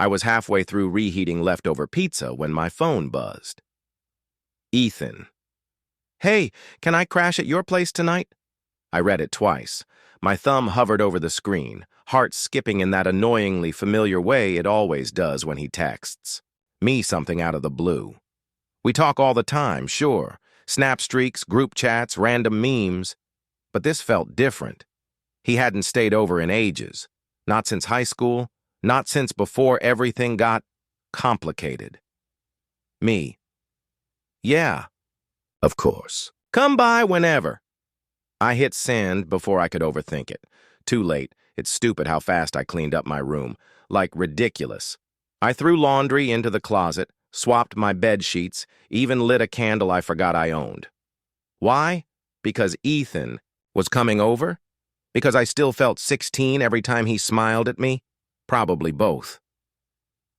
I was halfway through reheating leftover pizza when my phone buzzed. Ethan. Hey, can I crash at your place tonight? I read it twice. My thumb hovered over the screen, heart skipping in that annoyingly familiar way it always does when he texts. Me something out of the blue. We talk all the time, sure. Snap streaks, group chats, random memes. But this felt different. He hadn't stayed over in ages. Not since high school, not since before everything got complicated. Me. Yeah, of course. Come by whenever. I hit send before I could overthink it. Too late. It's stupid how fast I cleaned up my room. Like, ridiculous. I threw laundry into the closet, swapped my bed sheets, even lit a candle I forgot I owned. Why? Because Ethan was coming over? Because I still felt 16 every time he smiled at me? Probably both.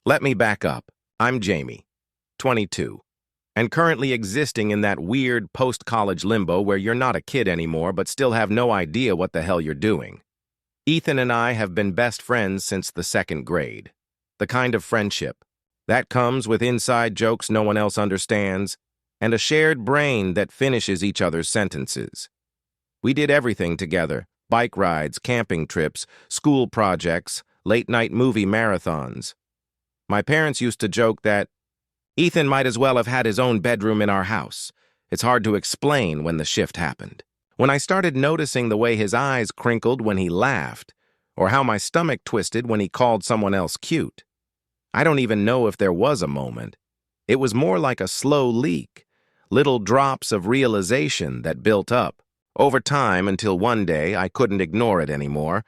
Let me back up. I'm Jamie, 22, and currently existing in that weird post-college limbo where you're not a kid anymore but still have no idea what the hell you're doing. Ethan and I have been best friends since the 2nd grade. The kind of friendship that comes with inside jokes no one else understands and a shared brain that finishes each other's sentences. We did everything together: bike rides, camping trips, school projects, late-night movie marathons. My parents used to joke that Ethan might as well have had his own bedroom in our house. It's hard to explain when the shift happened. When I started noticing the way his eyes crinkled when he laughed, or how my stomach twisted when he called someone else cute. I don't even know if there was a moment. It was more like a slow leak, little drops of realization that built up over time until one day I couldn't ignore it anymore.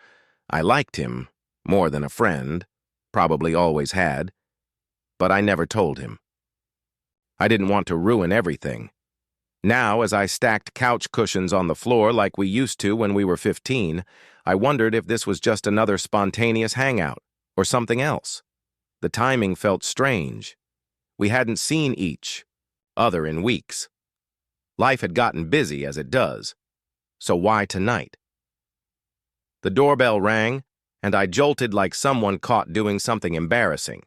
I liked him more than a friend, probably always had, but I never told him. I didn't want to ruin everything. Now, as I stacked couch cushions on the floor like we used to when we were 15, I wondered if this was just another spontaneous hangout or something else. The timing felt strange. We hadn't seen each other in weeks. Life had gotten busy, as it does. So why tonight? The doorbell rang, and I jolted like someone caught doing something embarrassing.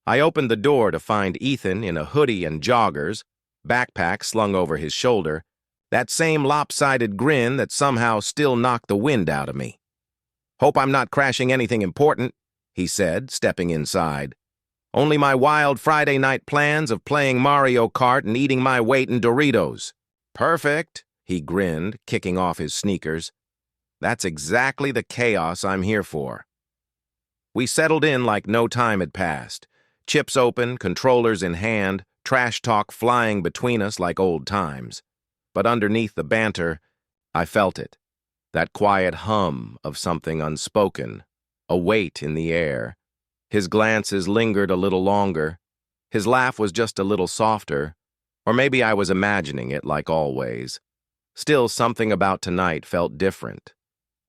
I opened the door to find Ethan in a hoodie and joggers, backpack slung over his shoulder, that same lopsided grin that somehow still knocked the wind out of me. "Hope I'm not crashing anything important," he said, stepping inside. "Only my wild Friday night plans of playing Mario Kart and eating my weight in Doritos." "Perfect," he grinned, kicking off his sneakers. "That's exactly the chaos I'm here for." We settled in like no time had passed. Chips open, controllers in hand, trash talk flying between us like old times. But underneath the banter, I felt it. That quiet hum of something unspoken, a weight in the air. His glances lingered a little longer. His laugh was just a little softer. Or maybe I was imagining it like always. Still, something about tonight felt different.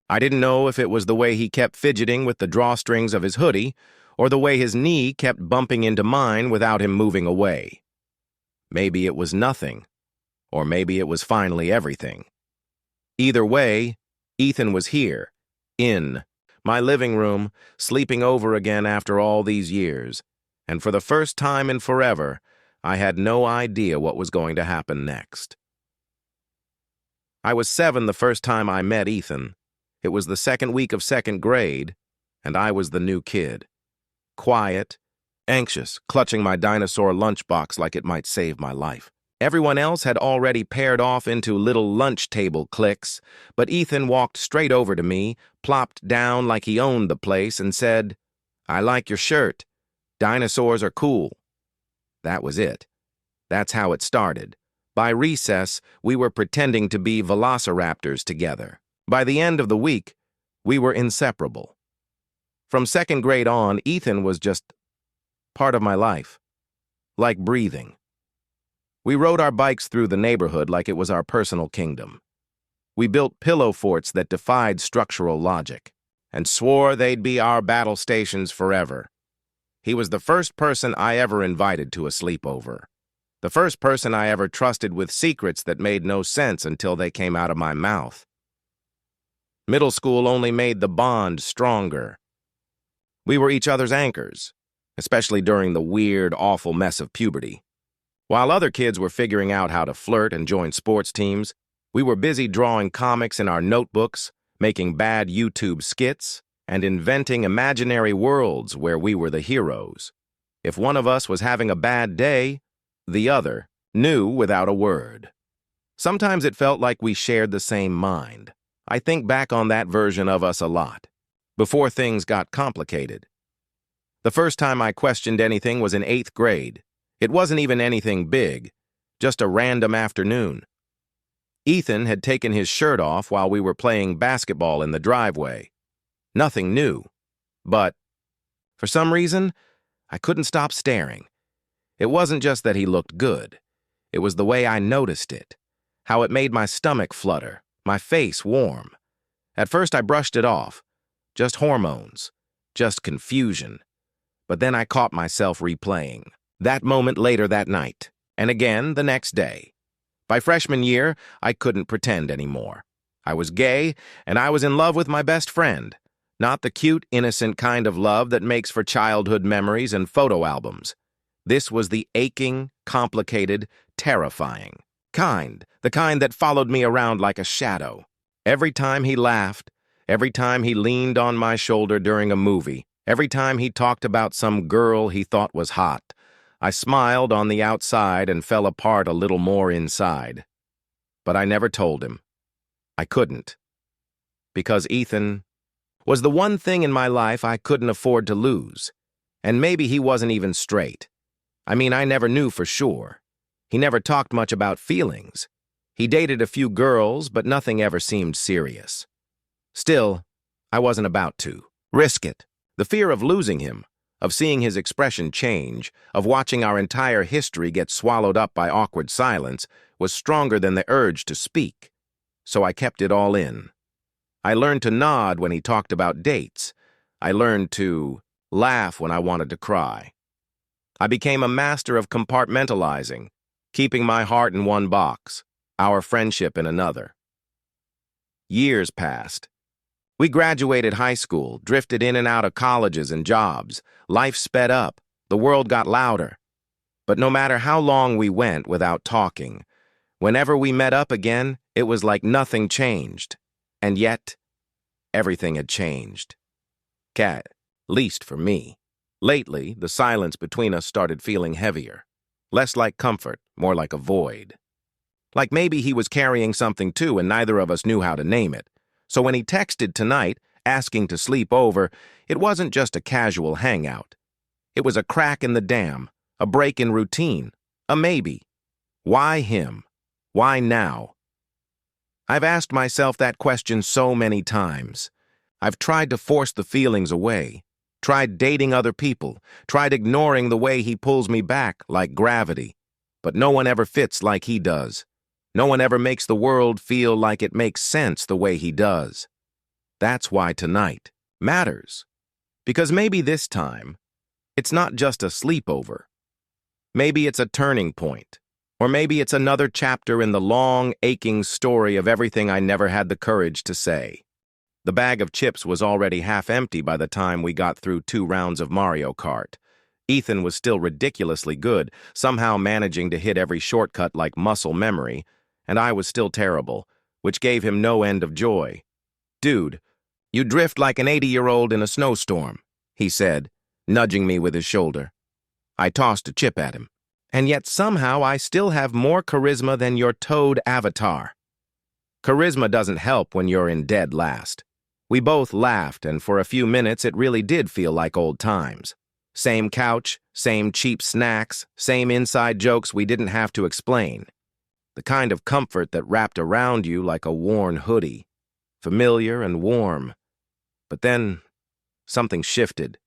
I didn't know if it was the way he kept fidgeting with the drawstrings of his hoodie, or the way his knee kept bumping into mine without him moving away. Maybe it was nothing, or maybe it was finally everything. Either way, Ethan was here, in my living room, sleeping over again after all these years, and for the first time in forever, I had no idea what was going to happen next. I was 7 the first time I met Ethan. It was the 2nd week of 2nd grade, and I was the new kid. Quiet, anxious, clutching my dinosaur lunchbox like it might save my life. Everyone else had already paired off into little lunch table cliques, but Ethan walked straight over to me, plopped down like he owned the place, and said, "I like your shirt. Dinosaurs are cool." That was it. That's how it started. By recess, we were pretending to be velociraptors together. By the end of the week, we were inseparable. From 2nd grade on, Ethan was just part of my life, like breathing. We rode our bikes through the neighborhood like it was our personal kingdom. We built pillow forts that defied structural logic, and swore they'd be our battle stations forever. He was the first person I ever invited to a sleepover. The first person I ever trusted with secrets that made no sense until they came out of my mouth. Middle school only made the bond stronger. We were each other's anchors, especially during the weird, awful mess of puberty. While other kids were figuring out how to flirt and join sports teams, we were busy drawing comics in our notebooks, making bad YouTube skits, and inventing imaginary worlds where we were the heroes. If one of us was having a bad day, the other knew without a word. Sometimes it felt like we shared the same mind. I think back on that version of us a lot, before things got complicated. The first time I questioned anything was in 8th grade. It wasn't even anything big, just a random afternoon. Ethan had taken his shirt off while we were playing basketball in the driveway. Nothing new, but for some reason, I couldn't stop staring. It wasn't just that he looked good. It was the way I noticed it, how it made my stomach flutter, my face warm. At first I brushed it off, just hormones, just confusion. But then I caught myself replaying that moment later that night, and again the next day. By freshman year, I couldn't pretend anymore. I was gay, and I was in love with my best friend. Not the cute, innocent kind of love that makes for childhood memories and photo albums. This was the aching, complicated, terrifying kind, the kind that followed me around like a shadow. Every time he laughed, every time he leaned on my shoulder during a movie, every time he talked about some girl he thought was hot, I smiled on the outside and fell apart a little more inside. But I never told him. I couldn't. Because Ethan was the one thing in my life I couldn't afford to lose. And maybe he wasn't even straight. I mean, I never knew for sure. He never talked much about feelings. He dated a few girls, but nothing ever seemed serious. Still, I wasn't about to risk it. The fear of losing him, of seeing his expression change, of watching our entire history get swallowed up by awkward silence, was stronger than the urge to speak. So I kept it all in. I learned to nod when he talked about dates. I learned to laugh when I wanted to cry. I became a master of compartmentalizing, keeping my heart in one box, our friendship in another. Years passed. We graduated high school, drifted in and out of colleges and jobs. Life sped up. The world got louder. But no matter how long we went without talking, whenever we met up again, it was like nothing changed. And yet, everything had changed. At least for me. Lately, the silence between us started feeling heavier. Less like comfort, more like a void. Like maybe he was carrying something too and neither of us knew how to name it. So when he texted tonight, asking to sleep over, it wasn't just a casual hangout. It was a crack in the dam, a break in routine, a maybe. Why him? Why now? I've asked myself that question so many times. I've tried to force the feelings away, tried dating other people, tried ignoring the way he pulls me back like gravity. But no one ever fits like he does. No one ever makes the world feel like it makes sense the way he does. That's why tonight matters. Because maybe this time, it's not just a sleepover. Maybe it's a turning point. Or maybe it's another chapter in the long, aching story of everything I never had the courage to say. The bag of chips was already half empty by the time we got through 2 rounds of Mario Kart. Ethan was still ridiculously good, somehow managing to hit every shortcut like muscle memory, and I was still terrible, which gave him no end of joy. "Dude, you drift like an 80-year-old in a snowstorm," he said, nudging me with his shoulder. I tossed a chip at him. "And yet somehow I still have more charisma than your toad avatar." Charisma doesn't help when you're in dead last. We both laughed, and for a few minutes it really did feel like old times. Same couch, same cheap snacks, same inside jokes we didn't have to explain. The kind of comfort that wrapped around you like a worn hoodie. Familiar and warm. But then, something shifted.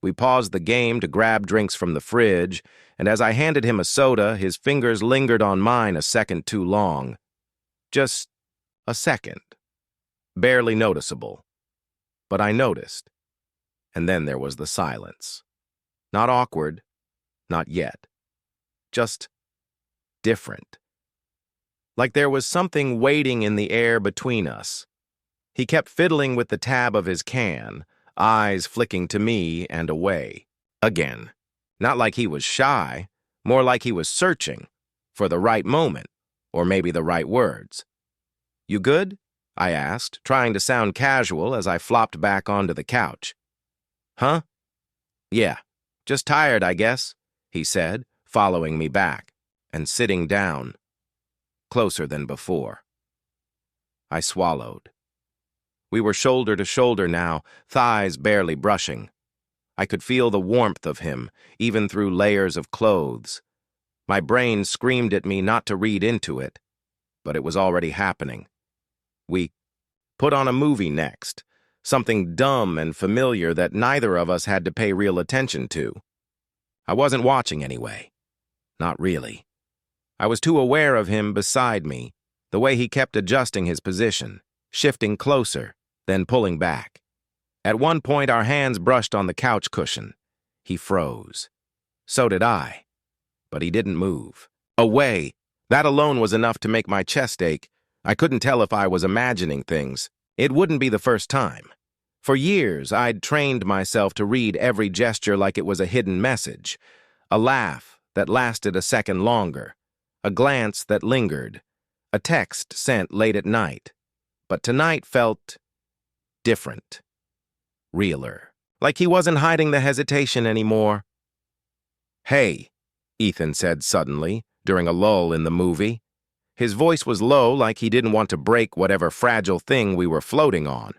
We paused the game to grab drinks from the fridge, and as I handed him a soda, his fingers lingered on mine a second too long. Just a second. Barely noticeable. But I noticed. And then there was the silence. Not awkward, not yet. Just different. Like there was something waiting in the air between us. He kept fiddling with the tab of his can, eyes flicking to me and away. Again. Not like he was shy, more like he was searching for the right moment, or maybe the right words. "You good?" I asked, trying to sound casual as I flopped back onto the couch. "Huh? Yeah, just tired, I guess," he said, following me back and sitting down, closer than before. I swallowed. We were shoulder to shoulder now, thighs barely brushing. I could feel the warmth of him, even through layers of clothes. My brain screamed at me not to read into it, but it was already happening. We put on a movie next, something dumb and familiar that neither of us had to pay real attention to. I wasn't watching anyway. Not really. I was too aware of him beside me, the way he kept adjusting his position, shifting closer, then pulling back. At one point, our hands brushed on the couch cushion. He froze. So did I. But he didn't move. Away. That alone was enough to make my chest ache. I couldn't tell if I was imagining things. It wouldn't be the first time. For years, I'd trained myself to read every gesture like it was a hidden message. A laugh that lasted a second longer. A glance that lingered. A text sent late at night. But tonight felt different. Realer. Like he wasn't hiding the hesitation anymore. "Hey," Ethan said suddenly, during a lull in the movie. His voice was low, like he didn't want to break whatever fragile thing we were floating on.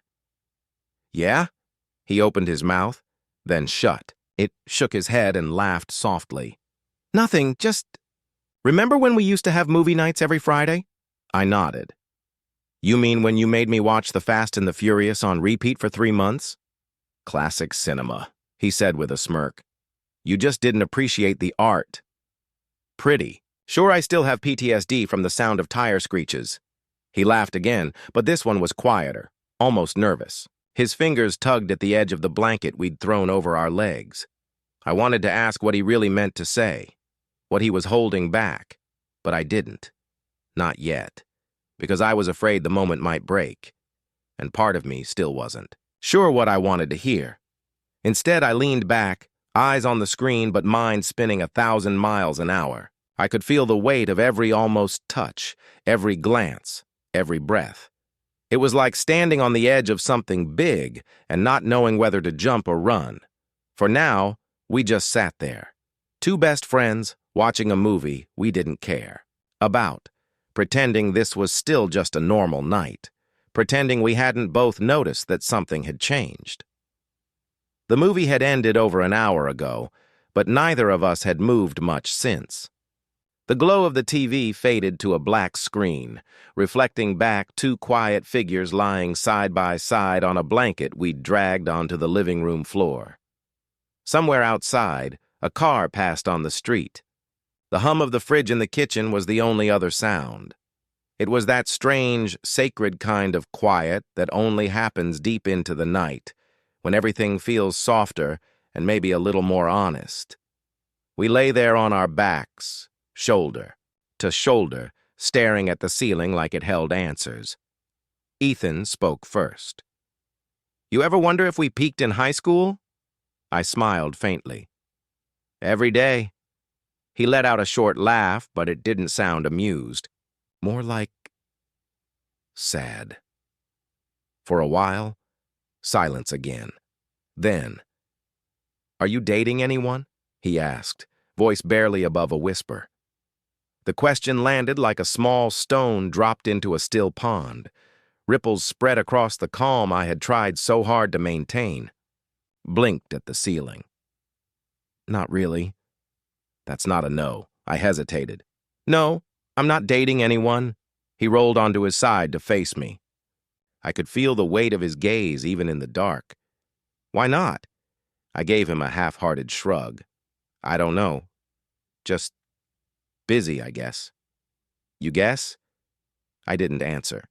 "Yeah?" He opened his mouth, then shut. It shook his head and laughed softly. "Nothing, just... Remember when we used to have movie nights every Friday?" I nodded. "You mean when you made me watch The Fast and the Furious on repeat for 3 months? Classic cinema," he said with a smirk. "You just didn't appreciate the art." "Pretty. Sure, I still have PTSD from the sound of tire screeches." He laughed again, but this one was quieter, almost nervous. His fingers tugged at the edge of the blanket we'd thrown over our legs. I wanted to ask what he really meant to say, what he was holding back, but I didn't. Not yet, because I was afraid the moment might break, and part of me still wasn't sure what I wanted to hear. Instead, I leaned back, eyes on the screen but mind spinning 1,000 miles an hour. I could feel the weight of every almost touch, every glance, every breath. It was like standing on the edge of something big and not knowing whether to jump or run. For now, we just sat there. 2 best friends, watching a movie we didn't care about, pretending this was still just a normal night, pretending we hadn't both noticed that something had changed. The movie had ended over an hour ago, but neither of us had moved much since. The glow of the TV faded to a black screen, reflecting back 2 quiet figures lying side by side on a blanket we'd dragged onto the living room floor. Somewhere outside, a car passed on the street. The hum of the fridge in the kitchen was the only other sound. It was that strange, sacred kind of quiet that only happens deep into the night, when everything feels softer and maybe a little more honest. We lay there on our backs, shoulder to shoulder, staring at the ceiling like it held answers. Ethan spoke first. "You ever wonder if we peaked in high school?" I smiled faintly. "Every day." He let out a short laugh, but it didn't sound amused. More like sad. For a while, silence again. Then, "Are you dating anyone?" he asked, voice barely above a whisper. The question landed like a small stone dropped into a still pond. Ripples spread across the calm I had tried so hard to maintain. Blinked at the ceiling. "Not really." "That's not a no." I hesitated. "No, I'm not dating anyone." He rolled onto his side to face me. I could feel the weight of his gaze even in the dark. "Why not?" I gave him a half-hearted shrug. "I don't know. Just busy, I guess." "You guess?" I didn't answer.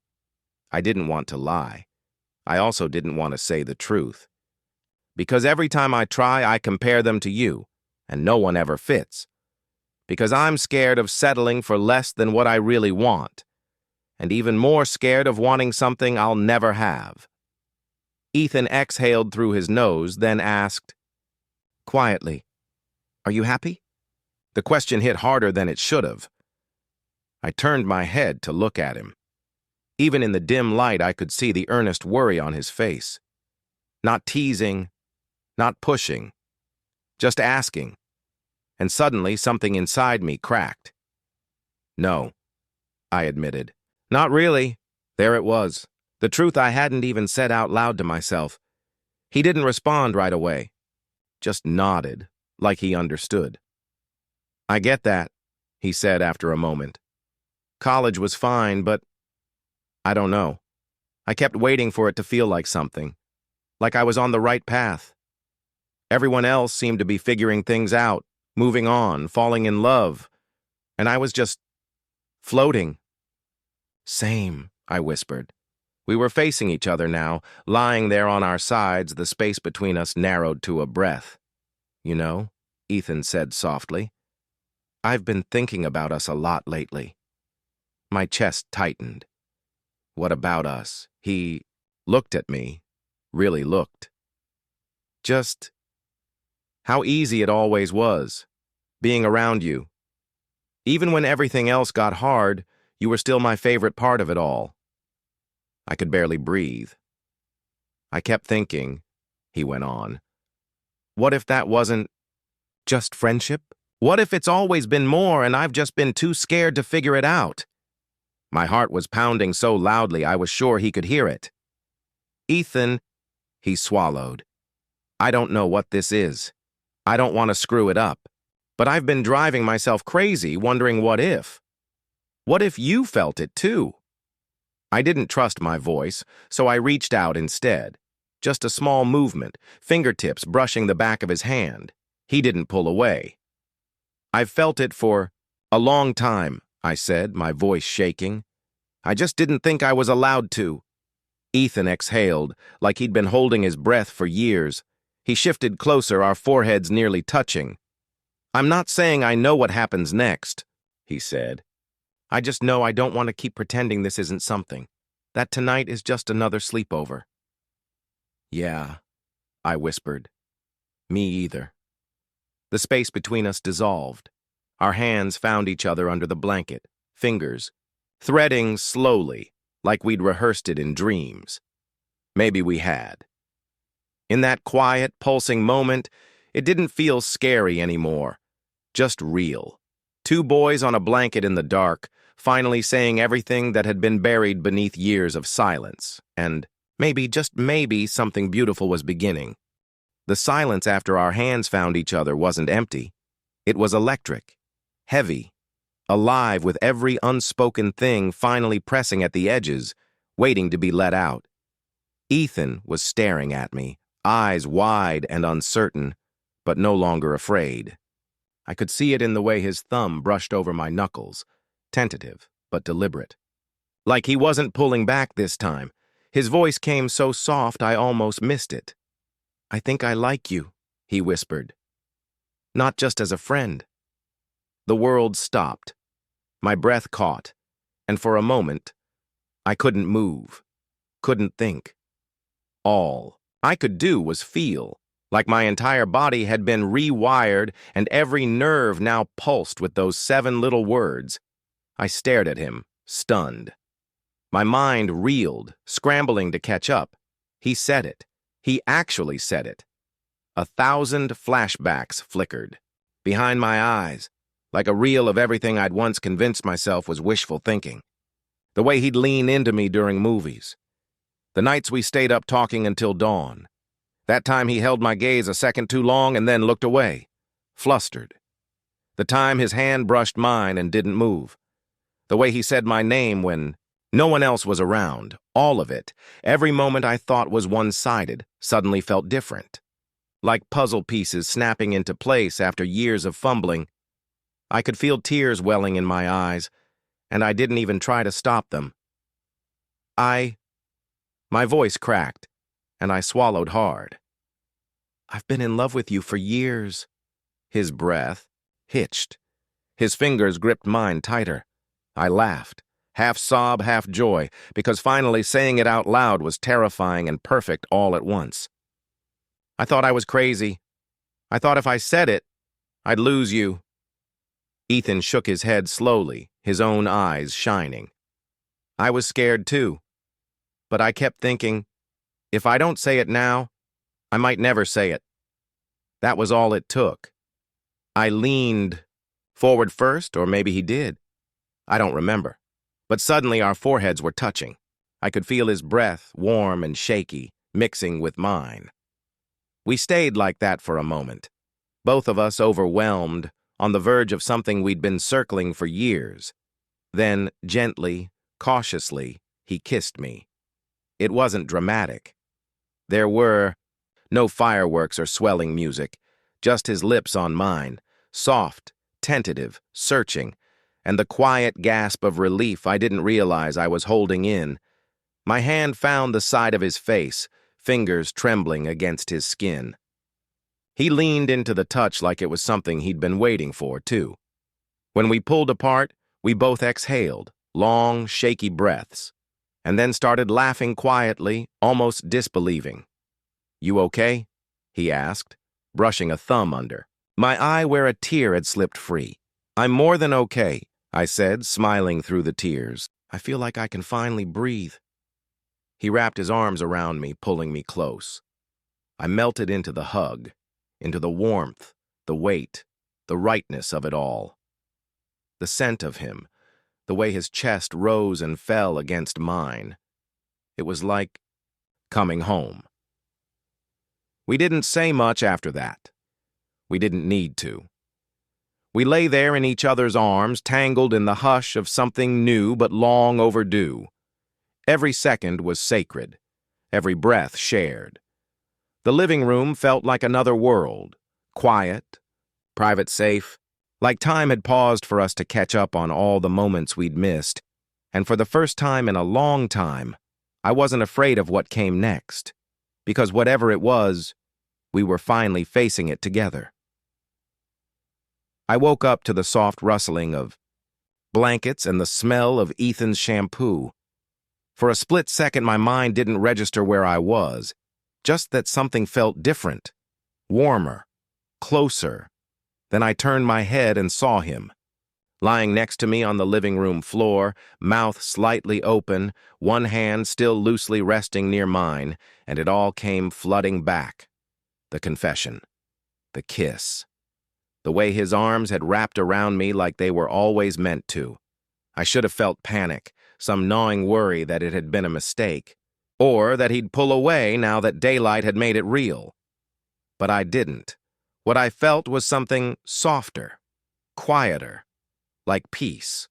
I didn't want to lie. I also didn't want to say the truth. Because every time I try, I compare them to you, and no one ever fits. Because I'm scared of settling for less than what I really want, and even more scared of wanting something I'll never have. Ethan exhaled through his nose, then asked, quietly. "Are you happy?" The question hit harder than it should have. I turned my head to look at him. Even in the dim light, I could see the earnest worry on his face. Not teasing, not pushing, just asking. And suddenly, something inside me cracked. "No," I admitted. "Not really." There it was. The truth I hadn't even said out loud to myself. He didn't respond right away. Just nodded, like he understood. "I get that," he said after a moment. "College was fine, but I don't know. I kept waiting for it to feel like something, like I was on the right path. Everyone else seemed to be figuring things out, moving on, falling in love, and I was just floating." "Same," I whispered. We were facing each other now, lying there on our sides, the space between us narrowed to a breath. "You know," Ethan said softly, "I've been thinking about us a lot lately." My chest tightened. "What about us?" He looked at me, really looked. "Just how easy it always was, being around you. Even when everything else got hard, you were still my favorite part of it all." I could barely breathe. "I kept thinking," he went on, "what if that wasn't just friendship? What if it's always been more and I've just been too scared to figure it out?" My heart was pounding so loudly I was sure he could hear it. "Ethan," he swallowed, "I don't know what this is. I don't want to screw it up. But I've been driving myself crazy wondering what if. What if you felt it too?" I didn't trust my voice, so I reached out instead. Just a small movement, fingertips brushing the back of his hand. He didn't pull away. "I've felt it for a long time," I said, my voice shaking. "I just didn't think I was allowed to." Ethan exhaled, like he'd been holding his breath for years. He shifted closer, our foreheads nearly touching. "I'm not saying I know what happens next," he said. "I just know I don't want to keep pretending this isn't something. That tonight is just another sleepover." "Yeah," I whispered. "Me either." The space between us dissolved. Our hands found each other under the blanket, fingers, threading slowly, like we'd rehearsed it in dreams. Maybe we had. In that quiet, pulsing moment, it didn't feel scary anymore, just real. Two boys on a blanket in the dark, finally saying everything that had been buried beneath years of silence, and maybe, just maybe, something beautiful was beginning. The silence after our hands found each other wasn't empty. It was electric, heavy, alive with every unspoken thing finally pressing at the edges, waiting to be let out. Ethan was staring at me, eyes wide and uncertain, but no longer afraid. I could see it in the way his thumb brushed over my knuckles, tentative but deliberate. Like he wasn't pulling back this time. His voice came so soft I almost missed it. "I think I like you," he whispered. "Not just as a friend." The world stopped. My breath caught, and for a moment, I couldn't move, couldn't think. All I could do was feel, like my entire body had been rewired and every nerve now pulsed with those 7 little words. I stared at him, stunned. My mind reeled, scrambling to catch up. He said it. He actually said it. 1,000 flashbacks flickered behind my eyes, like a reel of everything I'd once convinced myself was wishful thinking. The way he'd lean into me during movies. The nights we stayed up talking until dawn. That time he held my gaze a second too long and then looked away, flustered. The time his hand brushed mine and didn't move. The way he said my name when no one else was around. All of it, every moment I thought was one-sided, suddenly felt different. Like puzzle pieces snapping into place after years of fumbling. I could feel tears welling in my eyes, and I didn't even try to stop them. My voice cracked, and I swallowed hard. "I've been in love with you for years." His breath hitched. His fingers gripped mine tighter. I laughed, half sob, half joy, because finally saying it out loud was terrifying and perfect all at once. I thought I was crazy. I thought if I said it, I'd lose you. Ethan shook his head slowly, his own eyes shining. I was scared too, but I kept thinking, if I don't say it now, I might never say it. That was all it took. I leaned forward first, or maybe he did. I don't remember. But suddenly our foreheads were touching. I could feel his breath, warm and shaky, mixing with mine. We stayed like that for a moment, both of us overwhelmed, on the verge of something we'd been circling for years. Then, gently, cautiously, he kissed me. It wasn't dramatic. There were no fireworks or swelling music, just his lips on mine, soft, tentative, searching, and the quiet gasp of relief I didn't realize I was holding in. My hand found the side of his face, fingers trembling against his skin. He leaned into the touch like it was something he'd been waiting for, too. When we pulled apart, we both exhaled, long, shaky breaths, and then started laughing quietly, almost disbelieving. "You okay?" he asked, brushing a thumb under my eye where a tear had slipped free. "I'm more than okay," I said, smiling through the tears. "I feel like I can finally breathe." He wrapped his arms around me, pulling me close. I melted into the hug, into the warmth, the weight, the rightness of it all. The scent of him, the way his chest rose and fell against mine. It was like coming home. We didn't say much after that. We didn't need to. We lay there in each other's arms, tangled in the hush of something new but long overdue. Every second was sacred, every breath shared. The living room felt like another world, quiet, private safe, like time had paused for us to catch up on all the moments we'd missed, and for the first time in a long time, I wasn't afraid of what came next, because whatever it was, we were finally facing it together. I woke up to the soft rustling of blankets and the smell of Ethan's shampoo. For a split second, my mind didn't register where I was, just that something felt different, warmer, closer. Then I turned my head and saw him, lying next to me on the living room floor, mouth slightly open, one hand still loosely resting near mine, and it all came flooding back. The confession, the kiss, the way his arms had wrapped around me like they were always meant to. I should have felt panic, some gnawing worry that it had been a mistake, or that he'd pull away now that daylight had made it real. But I didn't. What I felt was something softer, quieter, like peace.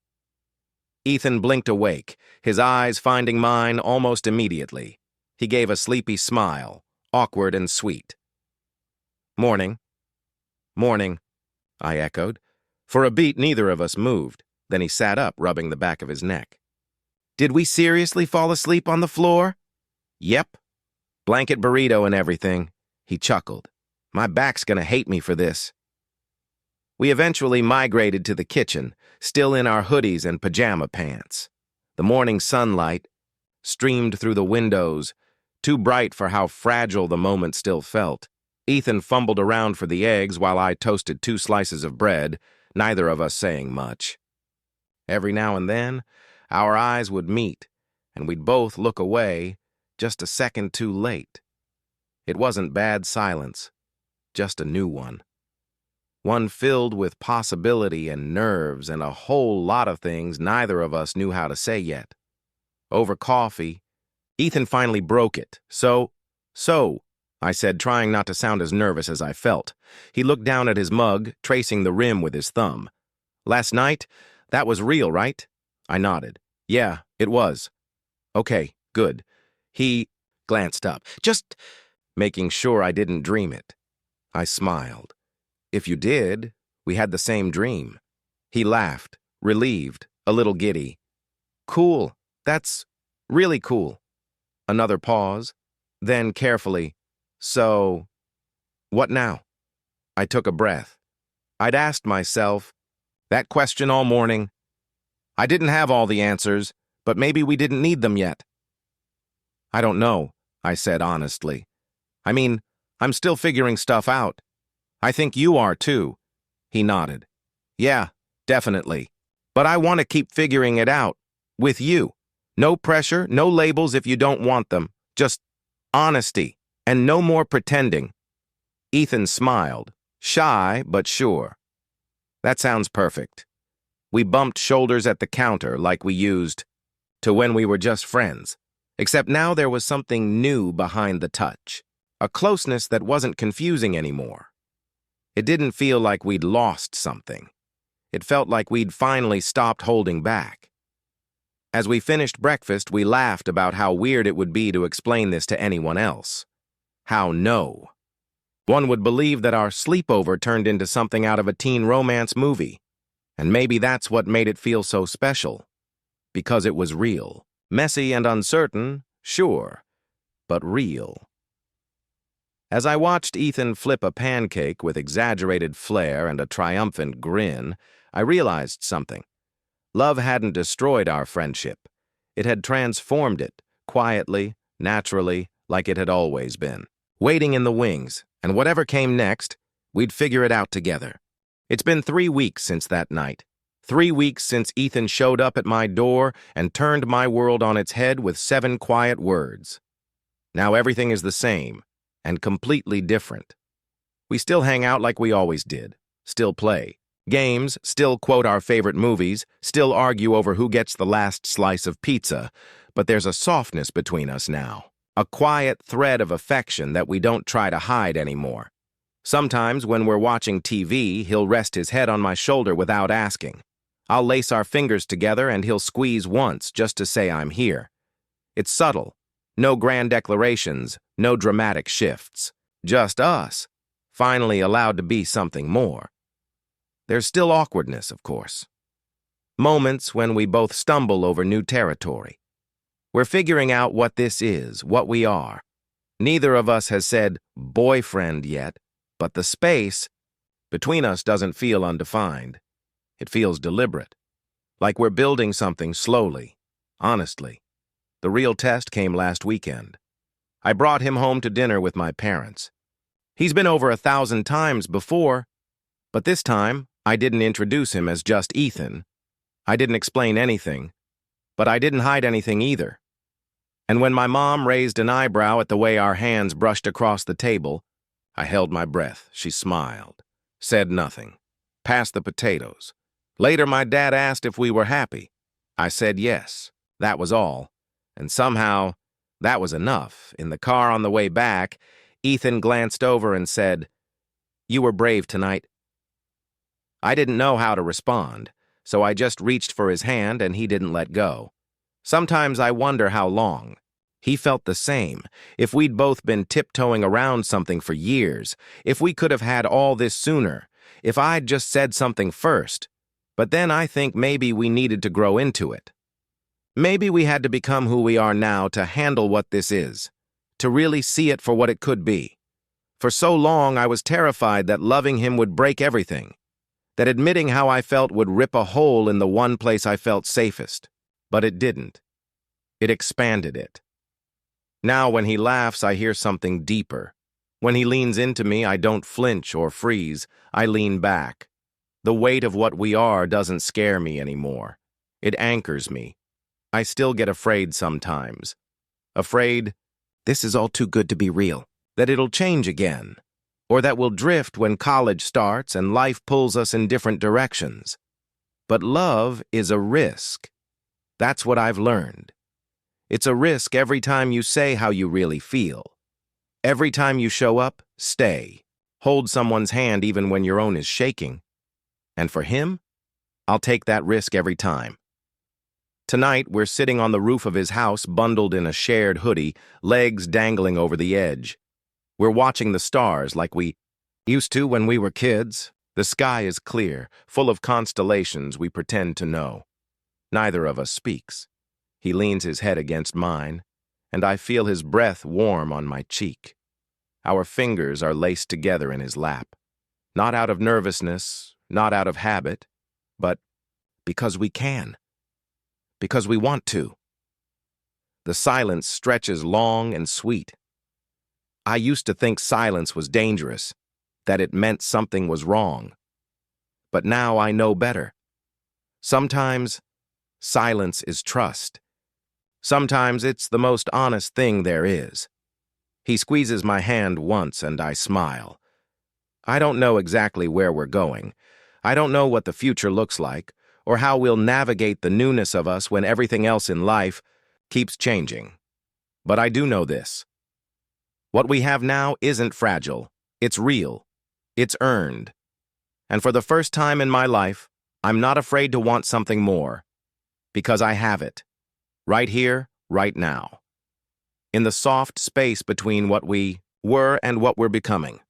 Ethan blinked awake, his eyes finding mine almost immediately. He gave a sleepy smile, awkward and sweet. "Morning." "Morning," I echoed. For a beat, neither of us moved. Then he sat up, rubbing the back of his neck. "Did we seriously fall asleep on the floor?" "Yep. Blanket burrito and everything." He chuckled. "My back's gonna hate me for this." We eventually migrated to the kitchen, still in our hoodies and pajama pants. The morning sunlight streamed through the windows, too bright for how fragile the moment still felt. Ethan fumbled around for the eggs while I toasted 2 slices of bread, neither of us saying much. Every now and then, our eyes would meet, and we'd both look away, just a second too late. It wasn't bad silence, just a new one. One filled with possibility and nerves and a whole lot of things neither of us knew how to say yet. Over coffee, Ethan finally broke it. So, I said, trying not to sound as nervous as I felt. He looked down at his mug, tracing the rim with his thumb. "Last night, that was real, right?" I nodded. "Yeah, it was." "Okay, good." He glanced up, just making sure I didn't dream it. I smiled. "If you did, we had the same dream." He laughed, relieved, a little giddy. "Cool. That's really cool." Another pause, then carefully, "So, what now?" I took a breath. I'd asked myself that question all morning. I didn't have all the answers, but maybe we didn't need them yet. "I don't know," I said honestly. "I mean, I'm still figuring stuff out." I think you are too. He nodded. Yeah, definitely. But I want to keep figuring it out. With you. No pressure, no labels if you don't want them. Just honesty, and no more pretending. Ethan smiled, shy but sure. That sounds perfect. We bumped shoulders at the counter like we used to when we were just friends. Except now there was something new behind the touch. A closeness that wasn't confusing anymore. It didn't feel like we'd lost something. It felt like we'd finally stopped holding back. As we finished breakfast, we laughed about how weird it would be to explain this to anyone else. How no. One would believe that our sleepover turned into something out of a teen romance movie. And maybe that's what made it feel so special. Because it was real. Messy and uncertain, sure, but real. As I watched Ethan flip a pancake with exaggerated flair and a triumphant grin, I realized something. Love hadn't destroyed our friendship. It had transformed it, quietly, naturally, like it had always been. Waiting in the wings, and whatever came next, we'd figure it out together. It's been 3 weeks since that night. 3 weeks since Ethan showed up at my door and turned my world on its head with 7 quiet words. Now everything is the same, and completely different. We still hang out like we always did, still play games, still quote our favorite movies, still argue over who gets the last slice of pizza, but there's a softness between us now, a quiet thread of affection that we don't try to hide anymore. Sometimes when we're watching TV, he'll rest his head on my shoulder without asking. I'll lace our fingers together and he'll squeeze once just to say I'm here. It's subtle. No grand declarations, no dramatic shifts. Just us, finally allowed to be something more. There's still awkwardness, of course. Moments when we both stumble over new territory. We're figuring out what this is, what we are. Neither of us has said boyfriend yet, but the space between us doesn't feel undefined. It feels deliberate, like we're building something slowly, honestly. The real test came last weekend. I brought him home to dinner with my parents. He's been over 1,000 times before, but this time I didn't introduce him as just Ethan. I didn't explain anything, but I didn't hide anything either. And when my mom raised an eyebrow at the way our hands brushed across the table, I held my breath. She smiled, said nothing, passed the potatoes. Later, my dad asked if we were happy. I said yes. That was all. And somehow, that was enough. In the car on the way back, Ethan glanced over and said, "You were brave tonight." I didn't know how to respond, so I just reached for his hand and he didn't let go. Sometimes I wonder how long. He felt the same. If we'd both been tiptoeing around something for years, if we could have had all this sooner, if I'd just said something first. But then I think maybe we needed to grow into it. Maybe we had to become who we are now to handle what this is, to really see it for what it could be. For so long, I was terrified that loving him would break everything, that admitting how I felt would rip a hole in the one place I felt safest. But it didn't. It expanded it. Now when he laughs, I hear something deeper. When he leans into me, I don't flinch or freeze. I lean back. The weight of what we are doesn't scare me anymore. It anchors me. I still get afraid sometimes. Afraid, this is all too good to be real, that it'll change again, or that we'll drift when college starts and life pulls us in different directions. But love is a risk. That's what I've learned. It's a risk every time you say how you really feel. Every time you show up, stay. Hold someone's hand even when your own is shaking. And for him, I'll take that risk every time. Tonight, we're sitting on the roof of his house, bundled in a shared hoodie, legs dangling over the edge. We're watching the stars like we used to when we were kids. The sky is clear, full of constellations we pretend to know. Neither of us speaks. He leans his head against mine, and I feel his breath warm on my cheek. Our fingers are laced together in his lap. Not out of nervousness, not out of habit, but because we can. Because we want to. The silence stretches long and sweet. I used to think silence was dangerous. that it meant something was wrong. But now I know better. Sometimes silence is trust. Sometimes it's the most honest thing there is. He squeezes my hand once and I smile. I don't know exactly where we're going. I don't know what the future looks like, or how we'll navigate the newness of us when everything else in life keeps changing. But I do know this. What we have now isn't fragile. It's real. It's earned. And for the first time in my life, I'm not afraid to want something more. Because I have it. Right here, right now. In the soft space between what we were and what we're becoming.